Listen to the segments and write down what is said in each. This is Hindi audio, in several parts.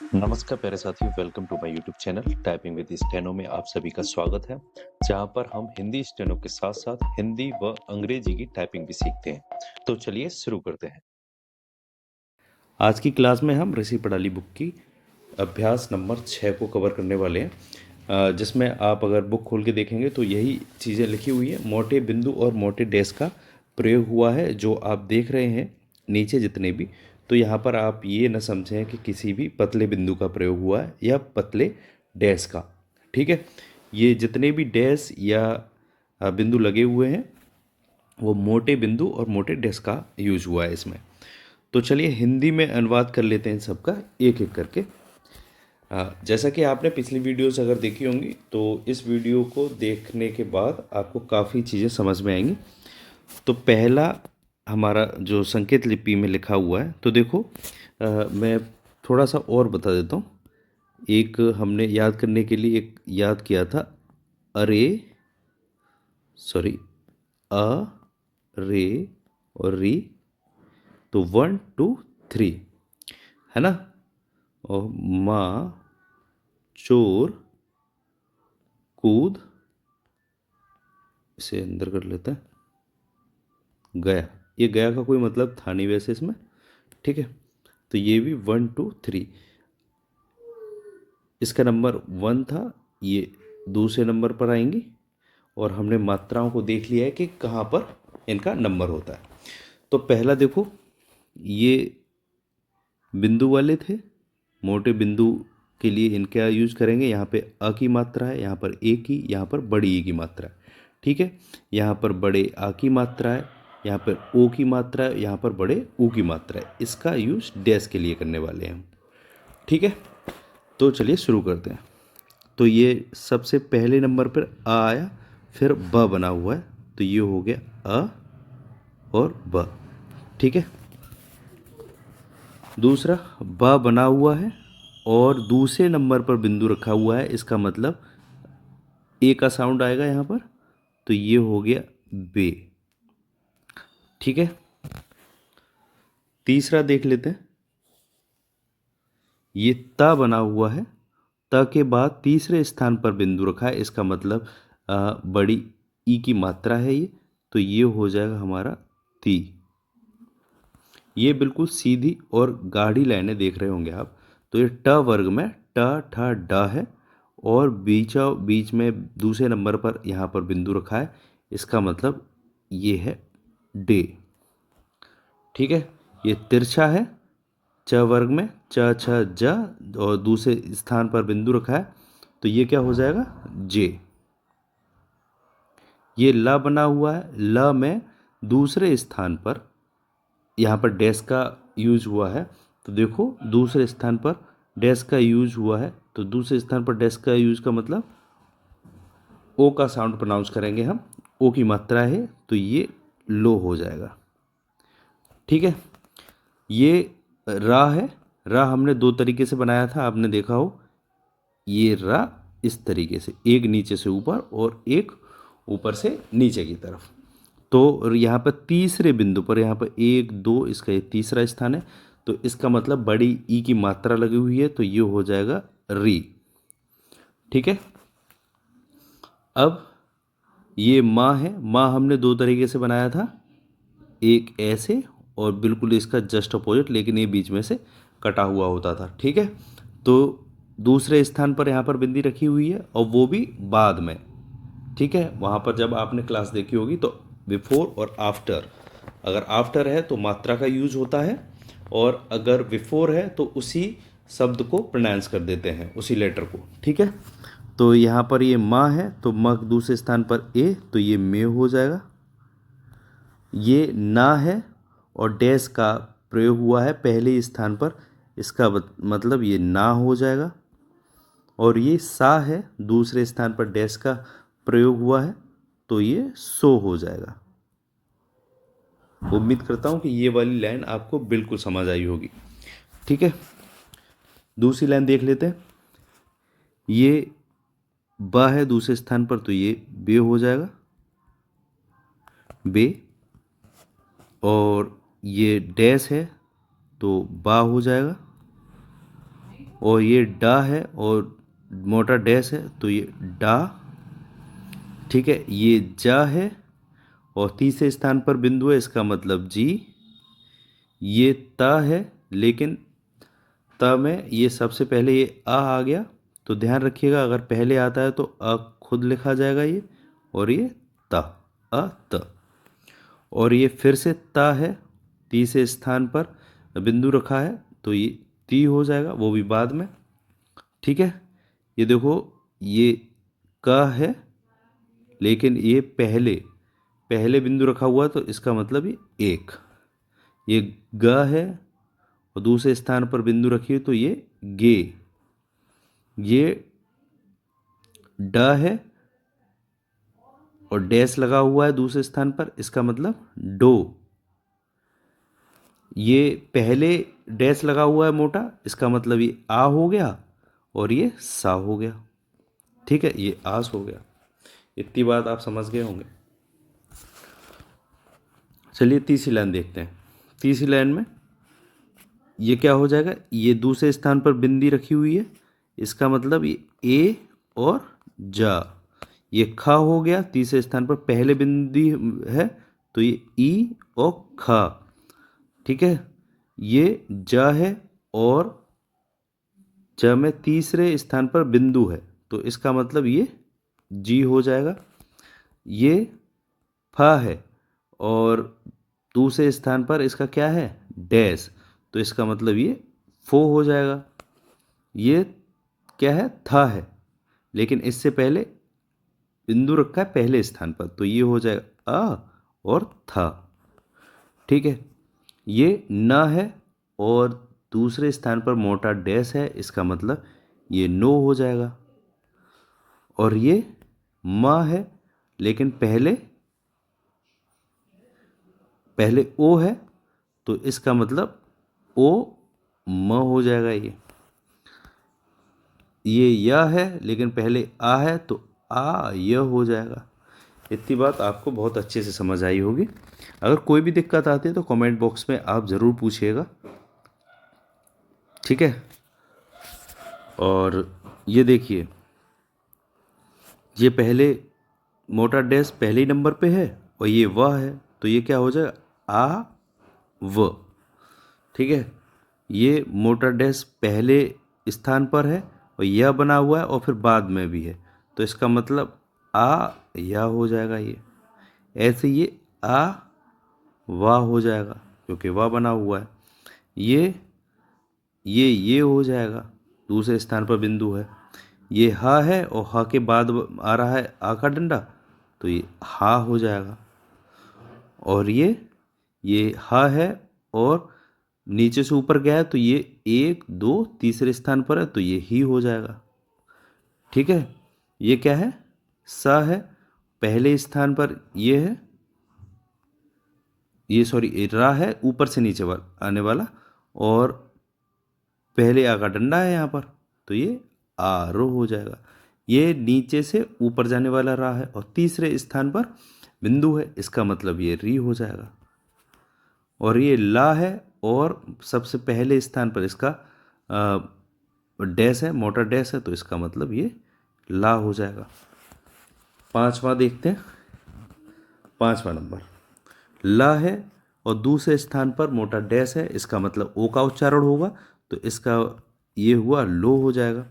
नमस्कार प्यारे साथियों, welcome to my YouTube channel typing with steno में आप सभी का स्वागत है, जहां पर हम हिंदी स्टेनो के साथ साथ हिंदी व अंग्रेजी की टाइपिंग भी सीखते हैं। तो चलिए शुरू करते हैं। आज की क्लास में हम ऋषि पढ़ाली बुक की अभ्यास नंबर 6 को कवर करने वाले हैं, जिसमें आप अगर बुक खोल के देखेंगे तो यही चीज़ें लिखी हुई है। मोटे बिंदु और मोटे डैश का प्रयोग हुआ है, जो आप देख रहे हैं नीचे जितने भी। तो यहाँ पर आप ये न समझें कि किसी भी पतले बिंदु का प्रयोग हुआ है या पतले डैश का। ठीक है, ये जितने भी डैश या बिंदु लगे हुए हैं वो मोटे बिंदु और मोटे डैश का यूज हुआ है इसमें। तो चलिए हिंदी में अनुवाद कर लेते हैं इन सबका एक एक करके। जैसा कि आपने पिछली वीडियोस अगर देखी होंगी तो इस वीडियो को देखने के बाद आपको काफ़ी चीज़ें समझ में आएंगी। तो पहला हमारा जो संकेत लिपि में लिखा हुआ है, तो देखो मैं थोड़ा सा और बता देता हूँ। एक हमने याद करने के लिए एक याद किया था, अरे सॉरी अ रे और री। तो 1 2 3 है ना। और माँ चोर कूद, इसे अंदर कर लेते हैं, गया। ये गया का कोई मतलब था नहीं वैसे इसमें। ठीक है, तो ये भी 1 2 3। इसका नंबर 1 था, ये दूसरे नंबर पर आएंगी। और हमने मात्राओं को देख लिया है कि कहाँ पर इनका नंबर होता है। तो पहला देखो, ये बिंदु वाले थे। मोटे बिंदु के लिए इनका यूज करेंगे। यहाँ पे अ की मात्रा है, यहाँ पर ए की, यहाँ पर बड़ी ई की मात्रा है। ठीक है, यहाँ पर बड़े आ की मात्रा है, यहाँ पर ओ की मात्रा है, यहाँ पर बड़े ऊ की मात्रा है। इसका यूज डैश के लिए करने वाले हैं हम। ठीक है, तो चलिए शुरू करते हैं। तो ये सबसे पहले नंबर पर आ आया, फिर ब बना हुआ है, तो ये हो गया अ और ब। ठीक है, दूसरा ब बना हुआ है और दूसरे नंबर पर बिंदु रखा हुआ है, इसका मतलब ए का साउंड आएगा यहाँ पर, तो ये हो गया बे। ठीक है, तीसरा देख लेते हैं। ये त बना हुआ है, त के बाद तीसरे स्थान पर बिंदु रखा है, इसका मतलब बड़ी ई की मात्रा है ये, तो ये हो जाएगा हमारा ती। ये बिल्कुल सीधी और गाढ़ी लाइनें देख रहे होंगे आप। तो ये ट वर्ग में ट ठ ड है और बीच में दूसरे नंबर पर यहाँ पर बिंदु रखा है, इसका मतलब ये है डे। ठीक है, ये तिरछा है, च वर्ग में च छ ज और दूसरे स्थान पर बिंदु रखा है, तो ये क्या हो जाएगा जे। ये ल बना हुआ है, ल में दूसरे स्थान पर यहाँ पर डैश का यूज हुआ है, तो देखो दूसरे स्थान पर डैश का यूज हुआ है, तो दूसरे स्थान पर डैश का यूज का मतलब ओ का साउंड प्रोनाउंस करेंगे हम, ओ की मात्रा है, तो ये लो हो जाएगा। ठीक है, ये रा है। रा हमने दो तरीके से बनाया था, आपने देखा हो। ये रा इस तरीके से, एक नीचे से ऊपर और एक ऊपर से नीचे की तरफ। तो यहाँ पर तीसरे बिंदु पर, यहाँ पर एक दो, इसका ये तीसरा स्थान है, तो इसका मतलब बड़ी ई की मात्रा लगी हुई है, तो ये हो जाएगा री। ठीक है, अब ये माँ है। माँ हमने दो तरीके से बनाया था, एक ऐसे और बिल्कुल इसका जस्ट अपोजिट, लेकिन ये बीच में से कटा हुआ होता था। ठीक है, तो दूसरे स्थान पर यहाँ पर बिंदी रखी हुई है और वो भी बाद में। ठीक है, वहाँ पर जब आपने क्लास देखी होगी तो बिफोर और आफ्टर, अगर आफ्टर है तो मात्रा का यूज होता है, और अगर बिफोर है तो उसी शब्द को प्रोनाउंस कर देते हैं, उसी लेटर को। ठीक है, तो यहाँ पर ये माँ है, तो माँ दूसरे स्थान पर ए, तो ये मे हो जाएगा। ये ना है और डैश का प्रयोग हुआ है पहले स्थान पर, इसका मतलब ये ना हो जाएगा। और ये सा है, दूसरे स्थान पर डैश का प्रयोग हुआ है, तो ये सो हो जाएगा। उम्मीद करता हूँ कि ये वाली लाइन आपको बिल्कुल समझ आई होगी। ठीक है, दूसरी लाइन देख लेते हैं। ये ब है दूसरे स्थान पर, तो ये बे हो जाएगा, बे। और ये डैश है, तो बा हो जाएगा। और ये डा है और मोटा डैश है तो ये डा। ठीक है, ये जा है और तीसरे स्थान पर बिंदु है, इसका मतलब जी। ये ता है, लेकिन ता में ये सबसे पहले ये आ गया, तो ध्यान रखिएगा अगर पहले आता है तो अ खुद लिखा जाएगा ये, और ये ता, अ त। और ये फिर से ता है, तीसरे स्थान पर बिंदु रखा है तो ये ती हो जाएगा, वो भी बाद में। ठीक है, ये देखो ये क है, लेकिन ये पहले पहले बिंदु रखा हुआ है तो इसका मतलब ये एक। ये ग है और दूसरे स्थान पर बिंदु रखी है तो ये गे। ये ड है और डैश लगा हुआ है दूसरे स्थान पर, इसका मतलब डो। ये पहले डैश लगा हुआ है मोटा, इसका मतलब ये आ हो गया और ये सा हो गया। ठीक है, ये आस हो गया। इतनी बात आप समझ गए होंगे। चलिए तीसरी लाइन देखते हैं। तीसरी लाइन में ये क्या हो जाएगा, ये दूसरे स्थान पर बिंदी रखी हुई है, इसका मतलब ये ए और जा। ये खा हो गया, तीसरे स्थान पर पहले बिंदी है तो ये ई और खा। ठीक है, ये जा है और ज में तीसरे स्थान पर बिंदु है तो इसका मतलब ये जी हो जाएगा। ये फा है और दूसरे स्थान पर इसका क्या है, डैश, तो इसका मतलब ये फो हो जाएगा। ये क्या है, था है, लेकिन इससे पहले बिंदु रखा है पहले स्थान पर तो ये हो जाएगा अ और था। ठीक है, ये न है और दूसरे स्थान पर मोटा डैश है, इसका मतलब ये नो हो जाएगा। और ये म है, लेकिन पहले पहले ओ है तो इसका मतलब ओ म हो जाएगा। ये या है, लेकिन पहले आ है तो आ य हो जाएगा। इतनी बात आपको बहुत अच्छे से समझ आई होगी। अगर कोई भी दिक्कत आती है तो कमेंट बॉक्स में आप ज़रूर पूछिएगा। ठीक है, और ये देखिए, ये पहले मोटा डैश पहले ही नंबर पे है और ये व है तो ये क्या हो जाएगा, आ व। ठीक है, ये मोटा डैश पहले स्थान पर है और यह बना हुआ है और फिर बाद में भी है तो इसका मतलब आ या हो जाएगा। ये ऐसे ये आ वाह हो जाएगा क्योंकि वाह बना हुआ है। ये हो जाएगा, दूसरे स्थान पर बिंदु है। ये हा है और हा के बाद आ रहा है आ का डंडा तो ये हा हो जाएगा। और ये हा है और नीचे से ऊपर गया है तो ये एक दो तीसरे स्थान पर है तो ये ही हो जाएगा। ठीक है, ये क्या है, सा है, पहले स्थान पर ये है, ये सॉरी रा है ऊपर से नीचे आने वाला, और पहले आ का डंडा है यहाँ पर तो ये आ रो हो जाएगा। ये नीचे से ऊपर जाने वाला रा है और तीसरे स्थान पर बिंदु है, इसका मतलब ये री हो जाएगा। और ये ला है और सबसे पहले स्थान पर इसका डैश है, मोटा डैश है तो इसका मतलब ये ला हो जाएगा। पांचवा देखते हैं। पांचवा नंबर ला है और दूसरे स्थान पर मोटा डैश है, इसका मतलब ओ का उच्चारण होगा तो इसका ये हुआ लो हो जाएगा।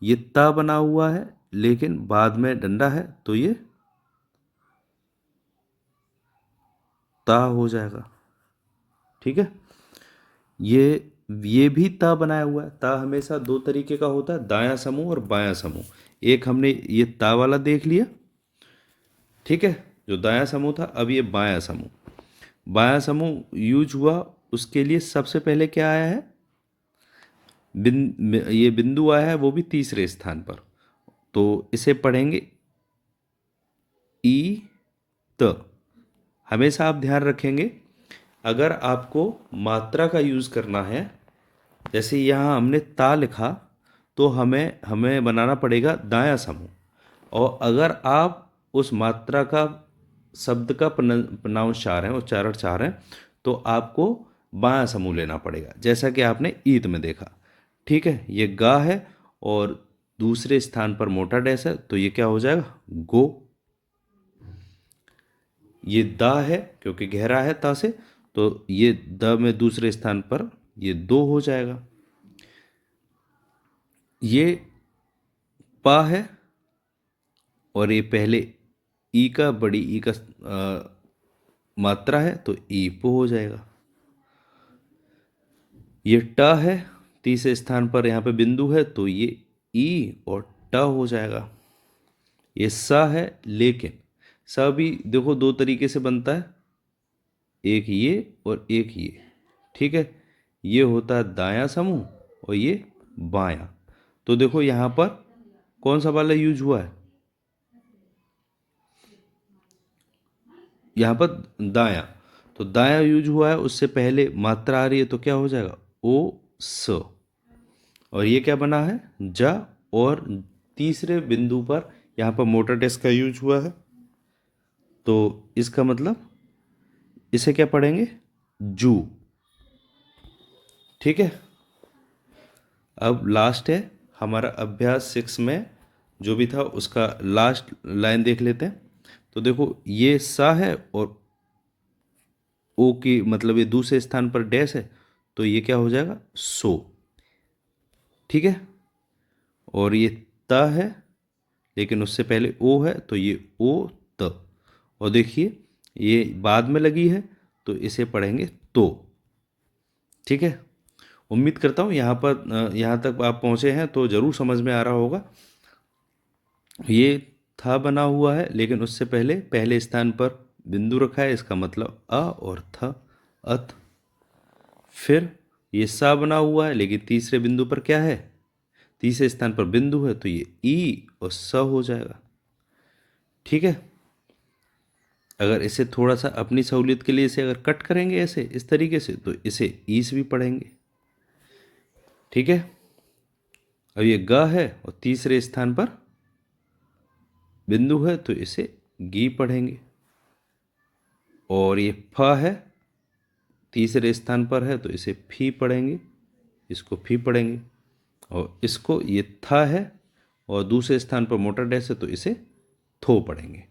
ये ता बना हुआ है लेकिन बाद में डंडा है तो ये ता हो जाएगा। ठीक है, ये भी ता बनाया हुआ है। ता हमेशा दो तरीके का होता है, दायां समूह और बायां समूह। एक हमने ये ता वाला देख लिया, ठीक है, जो दायां समूह था। अब ये बायां समूह, बायां समूह यूज हुआ, उसके लिए सबसे पहले क्या आया है, ये बिंदु आया है, वो भी तीसरे स्थान पर, तो इसे पढ़ेंगे ई त। हमेशा आप ध्यान रखेंगे अगर आपको मात्रा का यूज़ करना है, जैसे यहाँ हमने ता लिखा तो हमें हमें बनाना पड़ेगा दायां समूह। और अगर आप उस मात्रा का शब्द का प्रोनाउंस चाह रहे हैं, उच्चारण चाह रहे हैं, तो आपको बायां समूह लेना पड़ेगा, जैसा कि आपने ईद में देखा। ठीक है, ये गा है और दूसरे स्थान पर मोटा डैश है, तो ये क्या हो जाएगा, गो। ये दा है क्योंकि गहरा है ता से, तो ये द में दूसरे स्थान पर ये दो हो जाएगा। ये पा है और ये पहले ई का, बड़ी ई का मात्रा है, तो ई पो हो जाएगा। ये ट है, तीसरे स्थान पर यहाँ पे बिंदु है, तो ये ई और ट हो जाएगा। ये सा है, लेकिन सा भी देखो दो तरीके से बनता है, एक ये और एक ये। ठीक है, ये होता है दायां समूह और ये बायां। तो देखो यहाँ पर कौन सा वाला यूज हुआ है, यहाँ पर दायां। तो दायां यूज हुआ है, उससे पहले मात्रा आ रही है, तो क्या हो जाएगा, ओ स। और ये क्या बना है, जा। और तीसरे बिंदु पर यहाँ पर मोटा टेस्ट का यूज हुआ है, तो इसका मतलब इसे क्या पढ़ेंगे, जू। ठीक है, अब लास्ट है हमारा अभ्यास 6 में जो भी था उसका लास्ट लाइन देख लेते हैं। तो देखो ये सा है और ओ की मतलब ये दूसरे स्थान पर डैश है, तो ये क्या हो जाएगा, सो। ठीक है, और ये त है लेकिन उससे पहले ओ है, तो ये ओ त। और देखिए ये बाद में लगी है, तो इसे पढ़ेंगे तो। ठीक है, उम्मीद करता हूँ यहाँ तक आप पहुँचे हैं तो ज़रूर समझ में आ रहा होगा। ये था बना हुआ है, लेकिन उससे पहले पहले स्थान पर बिंदु रखा है, इसका मतलब अ और थ, अथ। फिर ये सा बना हुआ है, लेकिन तीसरे बिंदु पर क्या है, तीसरे स्थान पर बिंदु है, तो ये ई और स हो जाएगा। ठीक है, अगर इसे थोड़ा सा अपनी सहूलियत के लिए इसे अगर कट करेंगे ऐसे इस तरीके से, तो इसे ई से भी पढ़ेंगे। ठीक है, अब ये ग है और तीसरे स्थान पर बिंदु है, तो इसे गी पढ़ेंगे। और ये फ है, तीसरे स्थान पर है, तो इसे फी पढ़ेंगे, इसको फी पढ़ेंगे। और इसको ये था है और दूसरे स्थान पर मोटा डैश है, तो इसे थो पढ़ेंगे।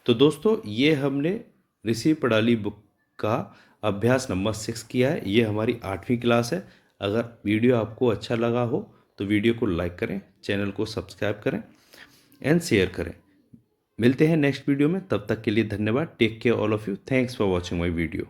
तो दोस्तों ये हमने ऋषि पढ़ाली बुक का अभ्यास नंबर 6 किया है। ये हमारी 8वीं क्लास है। अगर वीडियो आपको अच्छा लगा हो तो वीडियो को लाइक करें, चैनल को सब्सक्राइब करें एंड शेयर करें। मिलते हैं नेक्स्ट वीडियो में, तब तक के लिए धन्यवाद। Take care all of you. Thanks for watching my video.